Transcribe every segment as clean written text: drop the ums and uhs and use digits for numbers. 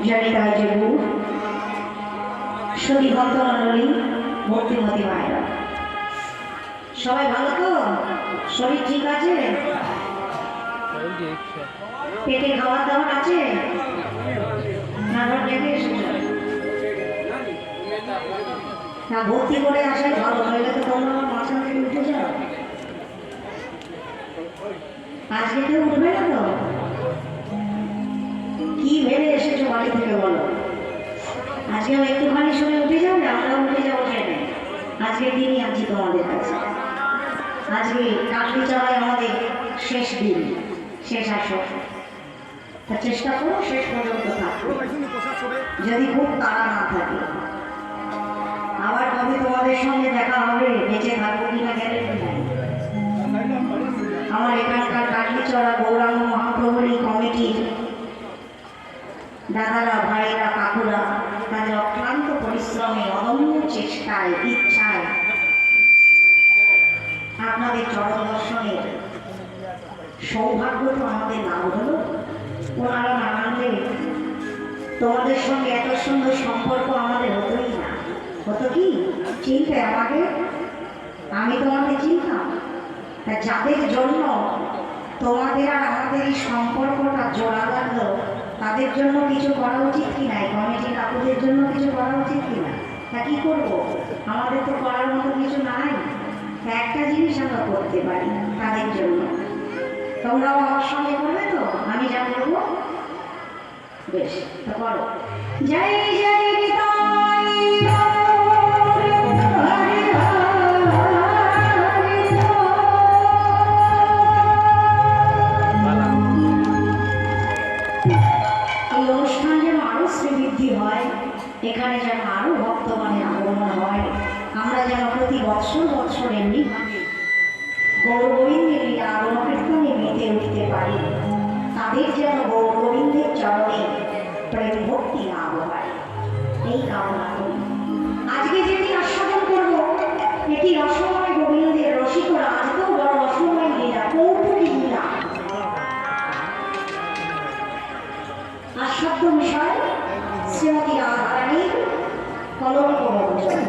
জনিতা যে গুরু সতী ভক্তমণ্ডলী ভক্তিমতী মায়েরা সবাই ভালো তো? শরীর ঠিক আছে? পেটে খাবার দাবার আছে? না ভর্তি করে আসাই ভালো, নইলে তো তোমরা মাঝে থেকে উঠে যাও। আজকে কেউ উঠবে না তো? কি ভেবে এসেছো বাড়ি থেকে বলো? আজকেও একটুখানি শুনে উঠে যাবে, আমরাও উঠে যাবো ট্রেনে। আজকের দিনই আছি তোমাদের কাছে। আজকে কাকলি চড়াই আমাদের শেষ দিন, শেষ আসর। তা চেষ্টা করো শেষ পর্যন্ত থাকো, যদি খুব তাড়া না থাকে। আবার কবে তোমাদের সঙ্গে দেখা হবে, বেঁচে থাকবো কিনা গ্যারেন্টি নাই। আমার এখানকার কাকলি চড়া গৌরাঙ্গ মহাপ্রভুর কমিটির দাদারা, ভাইয়েরা, কাকুরা তাদের অক্লান্ত পরিশ্রমে, অদম্য চেষ্টায়, ইচ্ছায় আপনাদের চরণ দর্শনের সৌভাগ্য তো আমাদের লাভ হলো। ওনারা না মানলে তোমাদের সঙ্গে এত সুন্দর সম্পর্ক আমাদের হতোই না। হতো কি? চিনতে আমাকে? আমি তোমাকে চিনতাম? যাদের জন্য তোমাদের আর আমাদের এই সম্পর্কটা জোড়া লাগলো, তাদের জন্য কিছু করা উচিত কি নাই? কমিটি কাকুদের জন্য কিছু করা উচিত কি না? তা কি করবো? আমাদের তো করার মতো কিছু নাই। একটা জিনিস আমরা করতে পারি তাদের জন্য। তোমরাও আমার সঙ্গে করবে তো? আমি যা করবো বেশ, তো করো। জয় জয় এখানে যেন আরো ভক্তগণের আগমন হয়। আমরা যেন প্রতি বৎসর বৎসর এমনিভাবে গৌর গোবিন্দের লীলা আগমন কীর্তনে মেতে উঠতে পারি। তাদের যেন গৌর গোবিন্দের চরণে প্রেম ভক্তি লাভ হয়, এই কামনা করি। আজকে যেটি আস্বাদন করব, এটি রসময় গোবিন্দের রসিকরা আজকেও বড় রসময় লীলা, কৌতুকী লীলা। আস্বাদ্য বিষয় শ্রীমতী রাধারানীর কলঙ্ক বঞ্চন।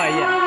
Iya.